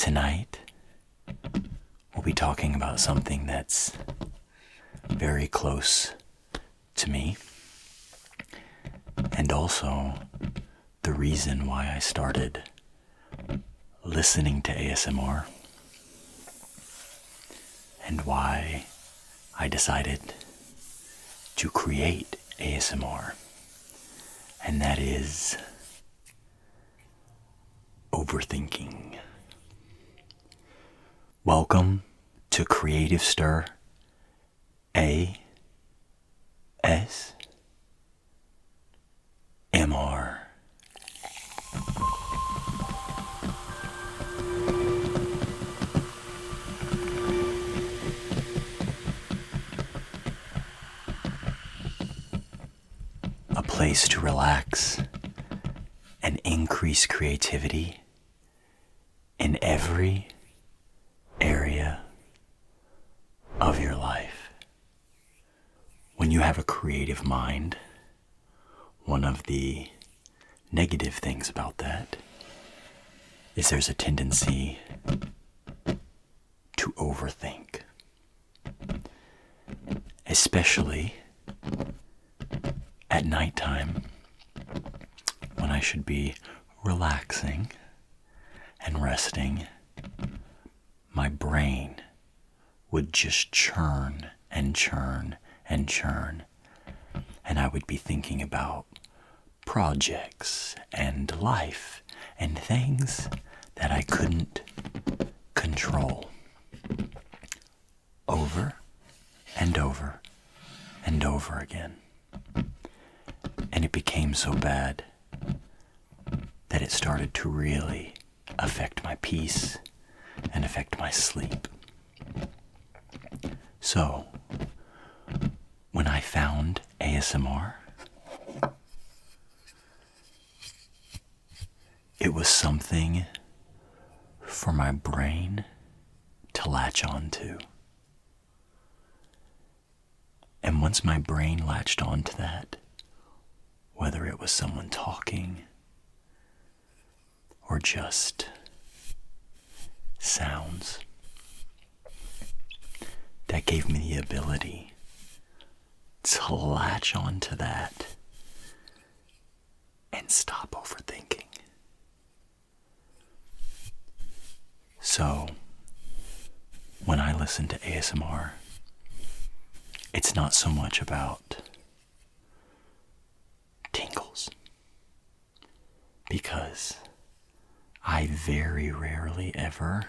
Tonight, we'll be talking about something that's very close to me, and also the reason why I started listening to ASMR and why I decided to create ASMR, and that is overthinking. Welcome to Creative Stir ASMR. A place to relax and increase creativity in every area of your life. When you have a creative mind, one of the negative things about that is there's a tendency to overthink, especially at nighttime when I should be relaxing and resting. My brain would just churn and churn and churn, and I would be thinking about projects and life and things that I couldn't control over and over and over again. And it became so bad that it started to really affect my peace and affect my sleep. So, when I found ASMR, it was something for my brain to latch onto. And once my brain latched onto that, whether it was someone talking or just sounds, that gave me the ability to latch onto that and stop overthinking. So, when I listen to ASMR, it's not so much about tingles, because I very rarely ever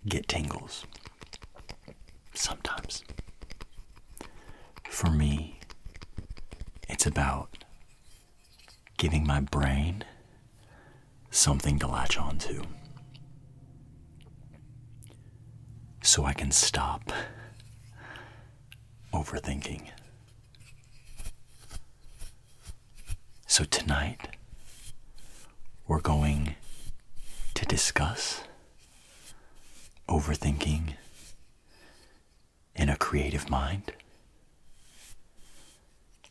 get tingles. Sometimes. For me, it's about giving my brain something to latch onto so I can stop overthinking. So tonight, we're going to discuss overthinking in a creative mind,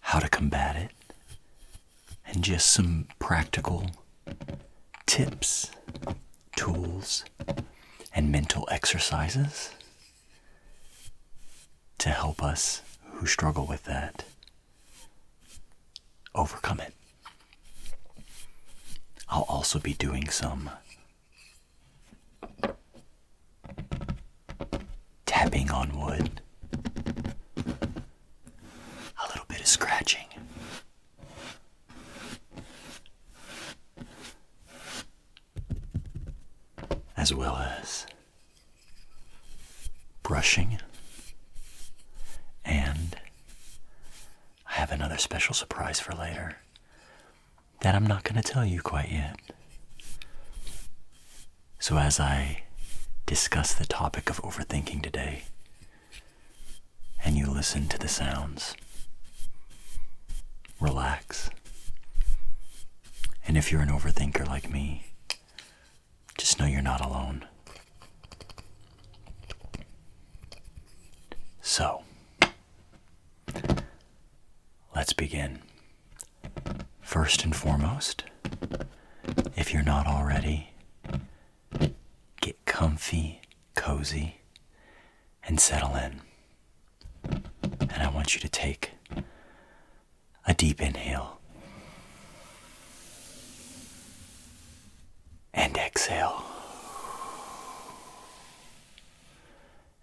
how to combat it, and just some practical tips, tools, and mental exercises to help us who struggle with that overcome it. I'll also be doing some tapping on wood, a little bit of scratching, as well as brushing, and I have another special surprise for later that I'm not going to tell you quite yet. So as I discuss the topic of overthinking today, and you listen to the sounds, relax. And if you're an overthinker like me, just know you're not alone. So, let's begin. First and foremost, if you're not already, get comfy, cozy, and settle in. And I want you to take a deep inhale and exhale.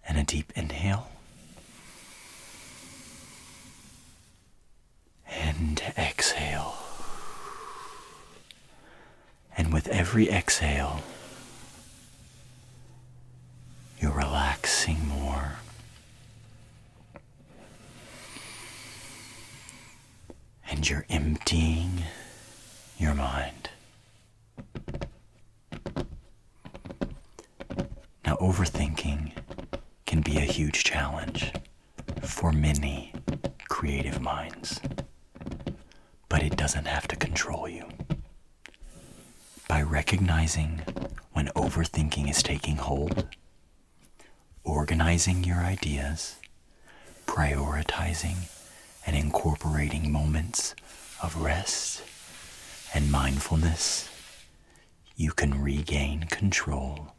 And a deep inhale and exhale. And with every exhale, you're relaxing more. And you're emptying your mind. Now, overthinking can be a huge challenge for many creative minds, but it doesn't have to control you. By recognizing when overthinking is taking hold, organizing your ideas, prioritizing and incorporating moments of rest and mindfulness, you can regain control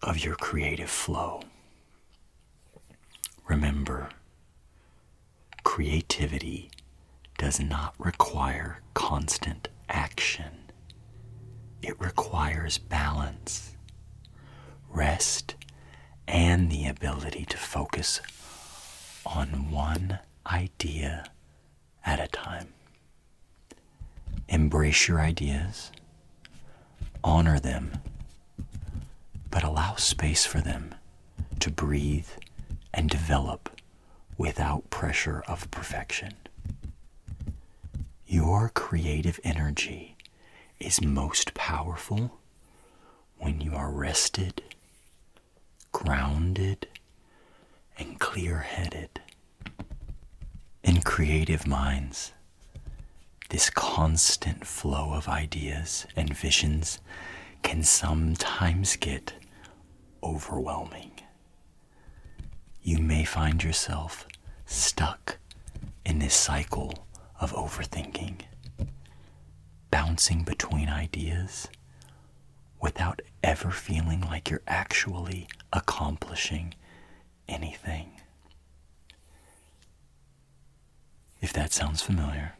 of your creative flow. Remember, creativity does not require constant action. It requires balance, rest, and the ability to focus on one idea at a time. Embrace your ideas, honor them, but allow space for them to breathe and develop without pressure of perfection. Your creative energy is most powerful when you are rested, grounded, and clear-headed. In creative minds, this constant flow of ideas and visions can sometimes get overwhelming. You may find yourself stuck in this cycle of overthinking, bouncing between ideas without ever feeling like you're actually accomplishing anything. If that sounds familiar,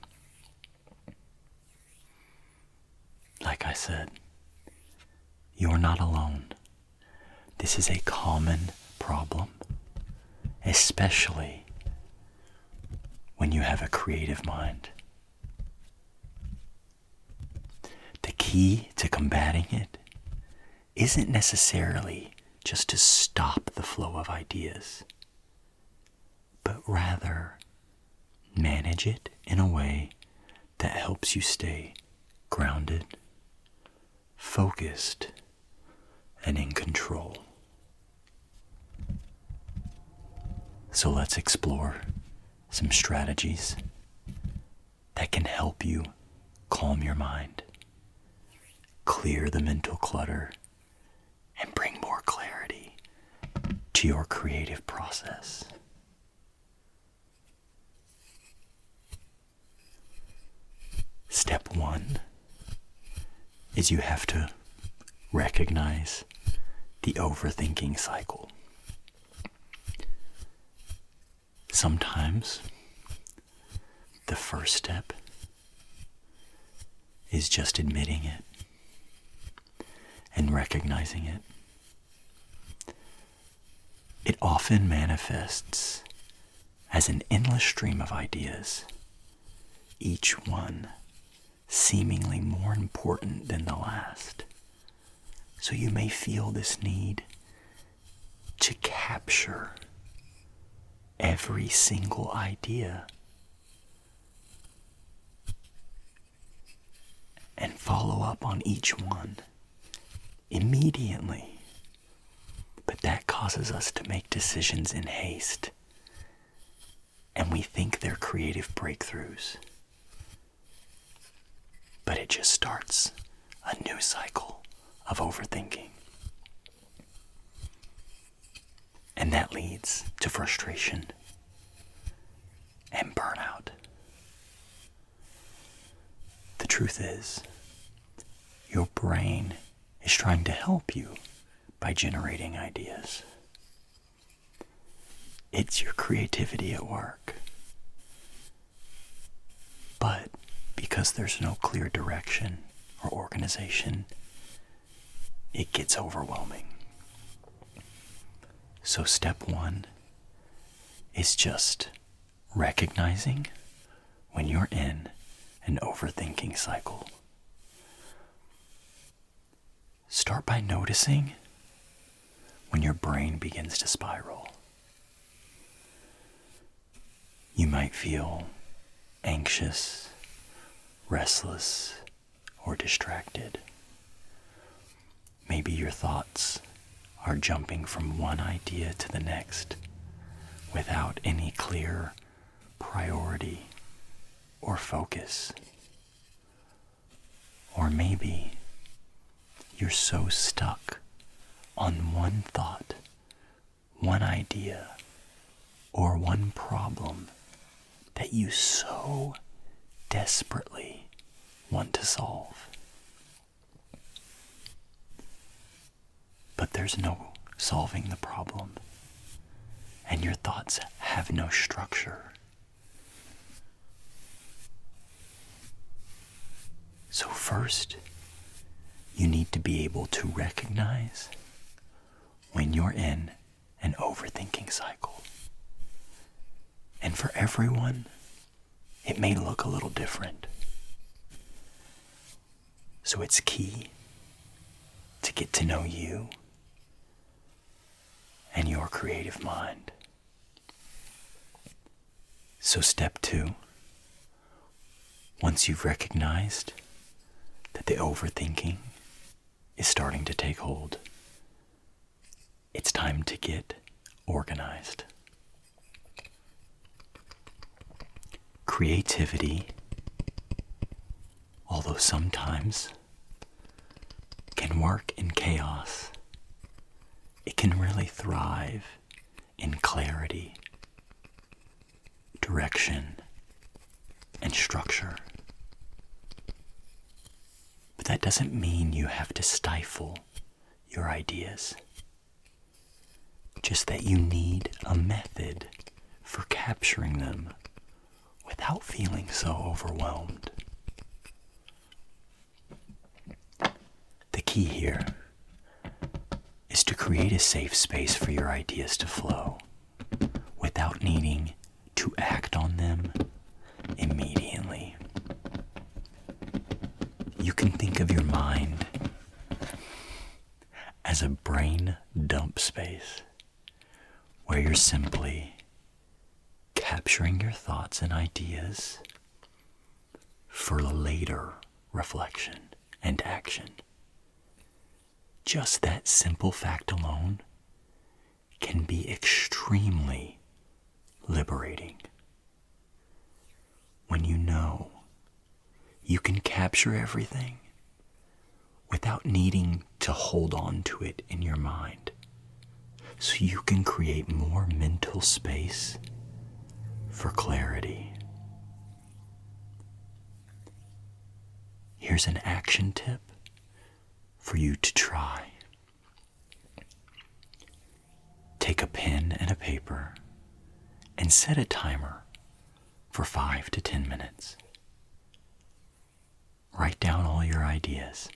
like I said, you're not alone. This is a common problem, especially when you have a creative mind. The key to combating it isn't necessarily just to stop the flow of ideas, but rather manage it in a way that helps you stay grounded, focused, and in control. So let's explore some strategies that can help you calm your mind, clear the mental clutter, and bring more clarity to your creative process. Step one is you have to recognize the overthinking cycle. Sometimes the first step is just admitting it and recognizing it. It often manifests as an endless stream of ideas, each one seemingly more important than the last. So you may feel this need to capture every single idea and follow up on each one immediately. But that causes us to make decisions in haste, and we think they're creative breakthroughs. But it just starts a new cycle of overthinking. And that leads to frustration and burnout. The truth is, your brain is trying to help you by generating ideas. It's your creativity at work. But because there's no clear direction or organization, it gets overwhelming. So step one is just recognizing when you're in an overthinking cycle. Start by noticing when your brain begins to spiral. You might feel anxious, restless, or distracted. Maybe your thoughts are jumping from one idea to the next without any clear priority or focus. Or maybe you're so stuck on one thought, one idea, or one problem that you so desperately want to solve. But there's no solving the problem, and your thoughts have no structure. So first, you need to be able to recognize when you're in an overthinking cycle. And for everyone, it may look a little different. So it's key to get to know you and your creative mind. So step two, once you've recognized that the overthinking is starting to take hold, it's time to get organized. Creativity, although sometimes can work in chaos, it can really thrive in clarity, direction, and structure. But that doesn't mean you have to stifle your ideas. Just that you need a method for capturing them without feeling so overwhelmed. The key here is to create a safe space for your ideas to flow without needing to act on them immediately. You can think of your mind as a brain dump space where you're simply capturing your thoughts and ideas for later reflection and action. Just that simple fact alone can be extremely liberating. When you know you can capture everything without needing to hold on to it in your mind, so you can create more mental space for clarity. Here's an action tip for you to try. Take a pen and a paper and set a timer for 5 to 10 minutes. Write down all your ideas,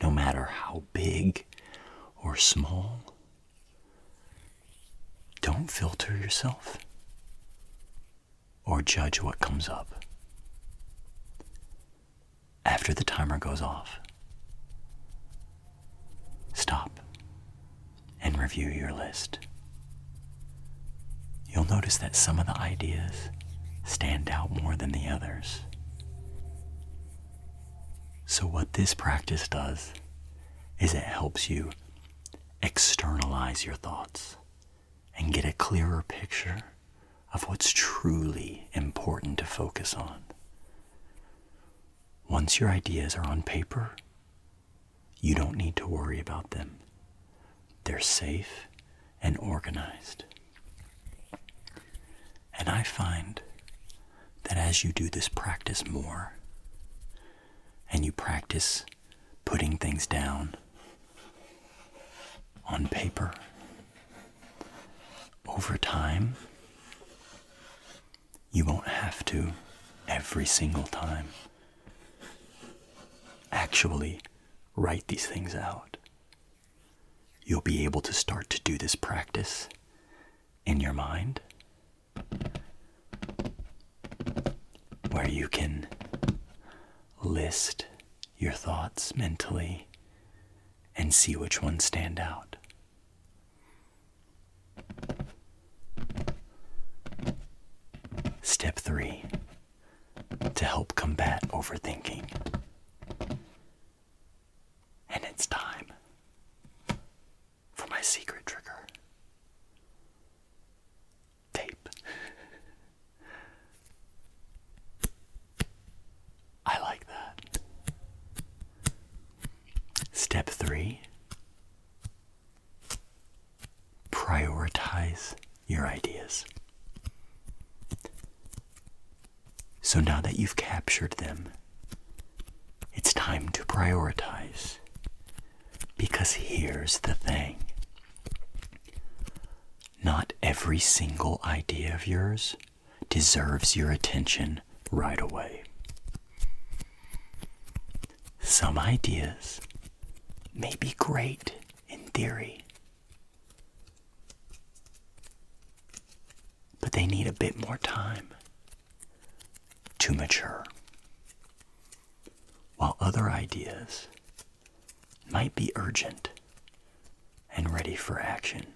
no matter how big or small. Don't filter yourself or judge what comes up. After the timer goes off, stop and review your list. You'll notice that some of the ideas stand out more than the others. So what this practice does is it helps you externalize your thoughts and get a clearer picture of what's truly important to focus on. Once your ideas are on paper, you don't need to worry about them. They're safe and organized. And I find that as you do this practice more, and you practice putting things down on paper, over time, you won't have to every single time actually write these things out. You'll be able to start to do this practice in your mind, where you can list your thoughts mentally and see which ones stand out. Step 3, to help combat overthinking. And it's time for my secret trigger. Tape. I like that. Step 3, prioritize your ideas. So now that you've captured them, it's time to prioritize. Because here's the thing. Not every single idea of yours deserves your attention right away. Some ideas may be great in theory, but they need a bit more time to mature, while other ideas might be urgent and ready for action.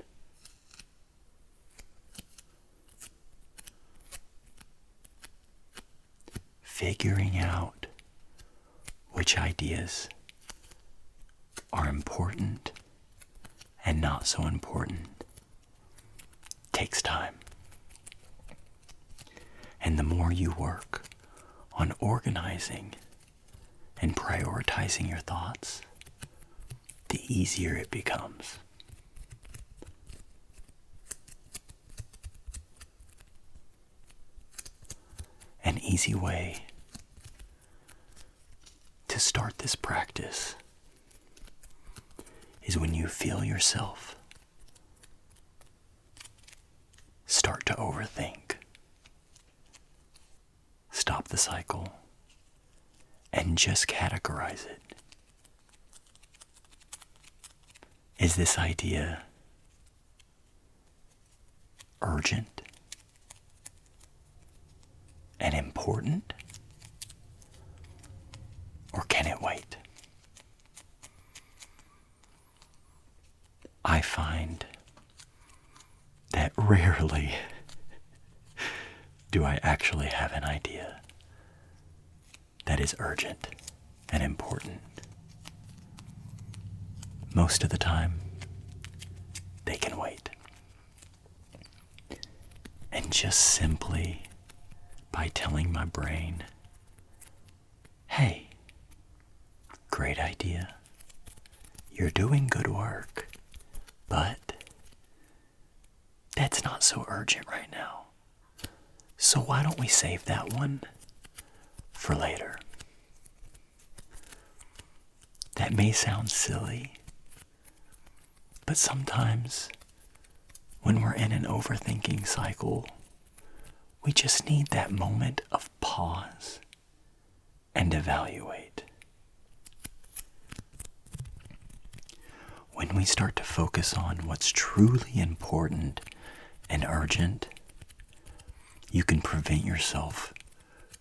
Figuring out which ideas are important and not so important takes time. And the more you work on organizing and prioritizing your thoughts, the easier it becomes. An easy way to start this practice is when you feel yourself start to overthink. Stop the cycle and just categorize it. Is this idea urgent and important? Or can it wait? I find that rarely do I actually have an idea that is urgent and important. Most of the time, they can wait. And just simply by telling my brain, hey, great idea, you're doing good work, but that's not so urgent right now. So why don't we save that one for later? That may sound silly, but sometimes when we're in an overthinking cycle, we just need that moment of pause and evaluate. When we start to focus on what's truly important and urgent, you can prevent yourself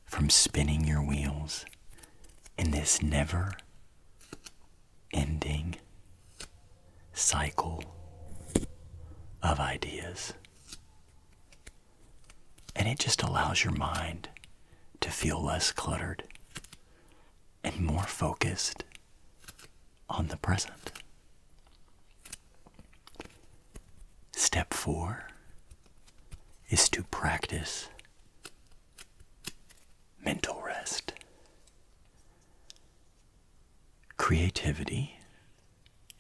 from spinning your wheels in this never-ending cycle of ideas. And it just allows your mind to feel less cluttered and more focused on the present. Step 4 is to practice mental rest. Creativity,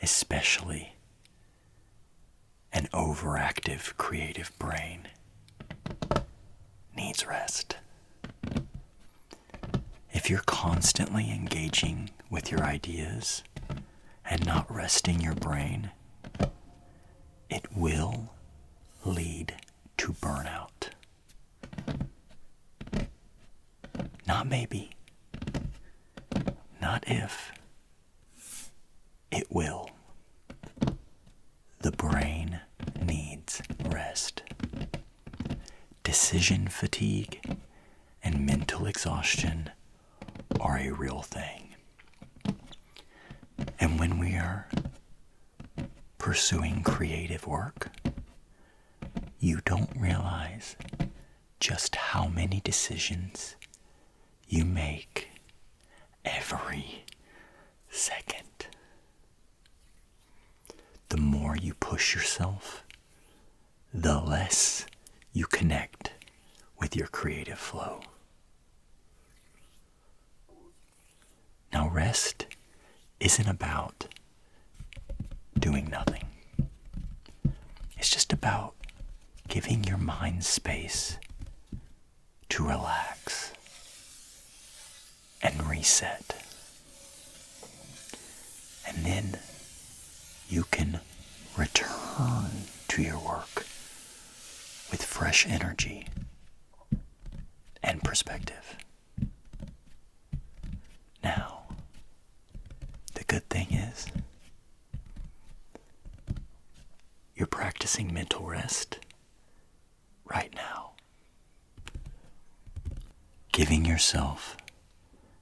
especially an overactive creative brain, needs rest. If you're constantly engaging with your ideas and not resting your brain, it will lead to burnout. Not maybe, not if, it will. The brain needs rest. Decision fatigue and mental exhaustion are a real thing. And when we are pursuing creative work, you don't realize just how many decisions you make every second. The more you push yourself, the less you connect with your creative flow. Now, rest isn't about doing nothing. It's just about giving your mind space to relax and reset. And then you can return to your work with fresh energy and perspective. Now, the good thing is, you're practicing mental rest right now. Giving yourself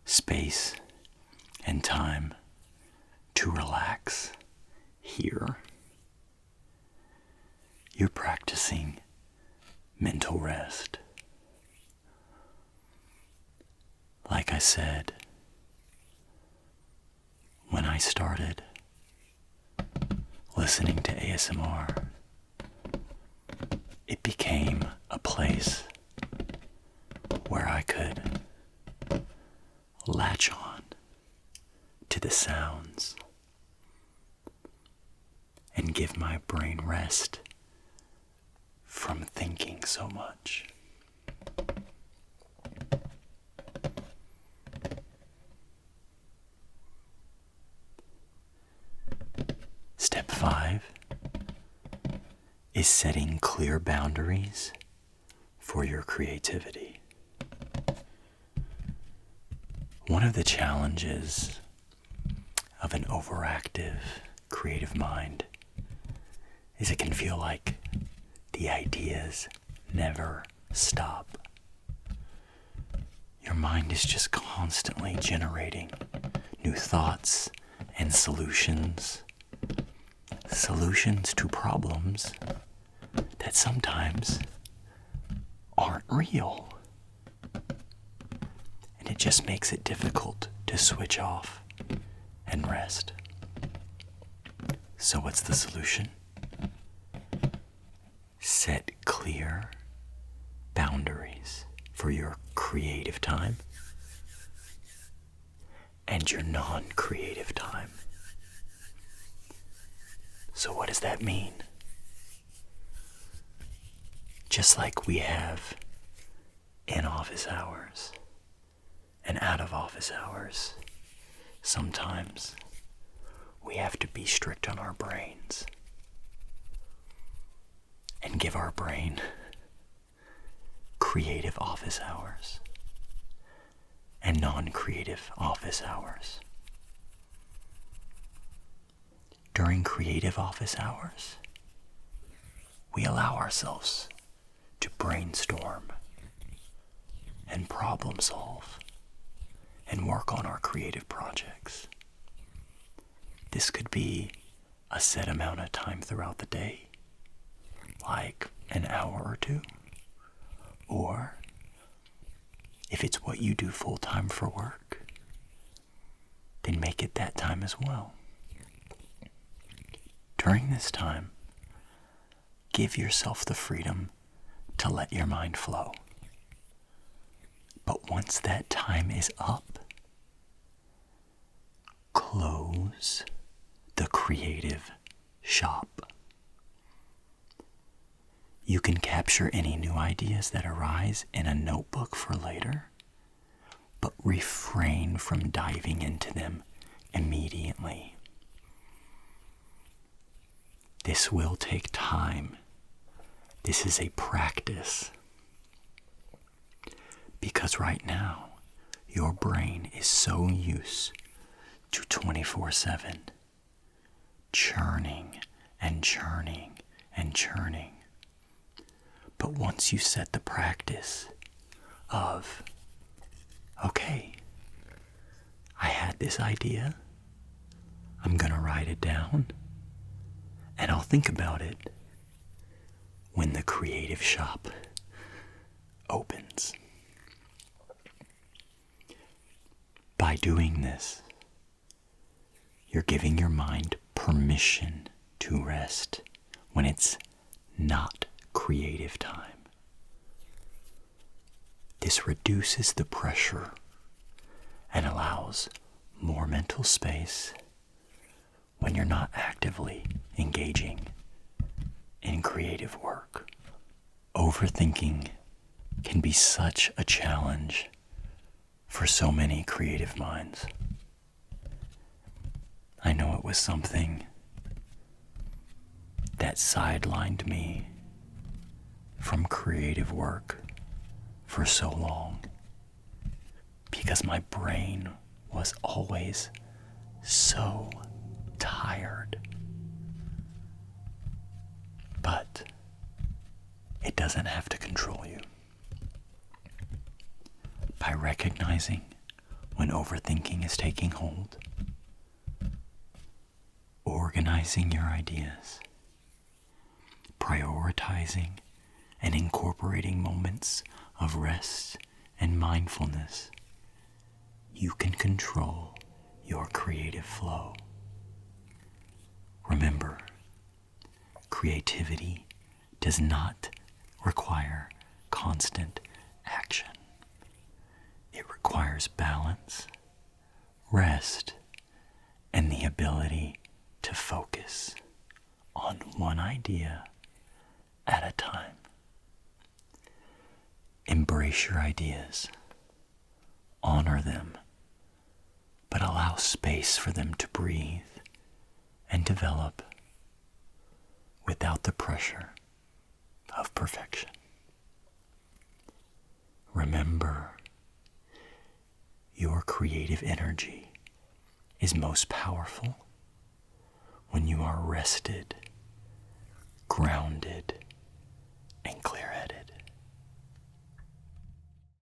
space and time to relax here. You're practicing mental rest. Like I said, when I started listening to ASMR, it became a place where I could latch on to the sounds and give my brain rest from thinking so much. Step 5 is setting clear boundaries for your creativity. One of the challenges of an overactive creative mind is it can feel like the ideas never stop. Your mind is just constantly generating new thoughts and solutions to problems that sometimes aren't real. And it just makes it difficult to switch off and rest. So what's the solution? Set clear boundaries for your creative time and your non-creative time. So what does that mean? Just like we have in-office hours and out-of-office hours, sometimes we have to be strict on our brains and give our brain creative office hours and non-creative office hours. During creative office hours, we allow ourselves to brainstorm and problem solve and work on our creative projects. This could be a set amount of time throughout the day, like an hour or two, or if it's what you do full time for work, then make it that time as well. During this time, give yourself the freedom to let your mind flow. But once that time is up, close the creative shop. You can capture any new ideas that arise in a notebook for later, but refrain from diving into them immediately. This will take time. This is a practice. Because right now, your brain is so used to 24/7 churning and churning and churning. But once you set the practice of, okay, I had this idea, I'm going to write it down, and I'll think about it when the creative shop opens. By doing this, you're giving your mind permission to rest when it's not creative time. This reduces the pressure and allows more mental space when you're not actively engaging in creative work. Overthinking can be such a challenge for so many creative minds. I know it was something that sidelined me from creative work for so long because my brain was always so tired. But it doesn't have to control you. By recognizing when overthinking is taking hold, organizing your ideas, prioritizing and incorporating moments of rest and mindfulness, you can control your creative flow. Remember, creativity does not require constant action. It requires balance, rest, and the ability to focus on one idea at a time. Embrace your ideas, honor them, but allow space for them to breathe and develop without the pressure of perfection. Remember, your creative energy is most powerful when you are rested, grounded,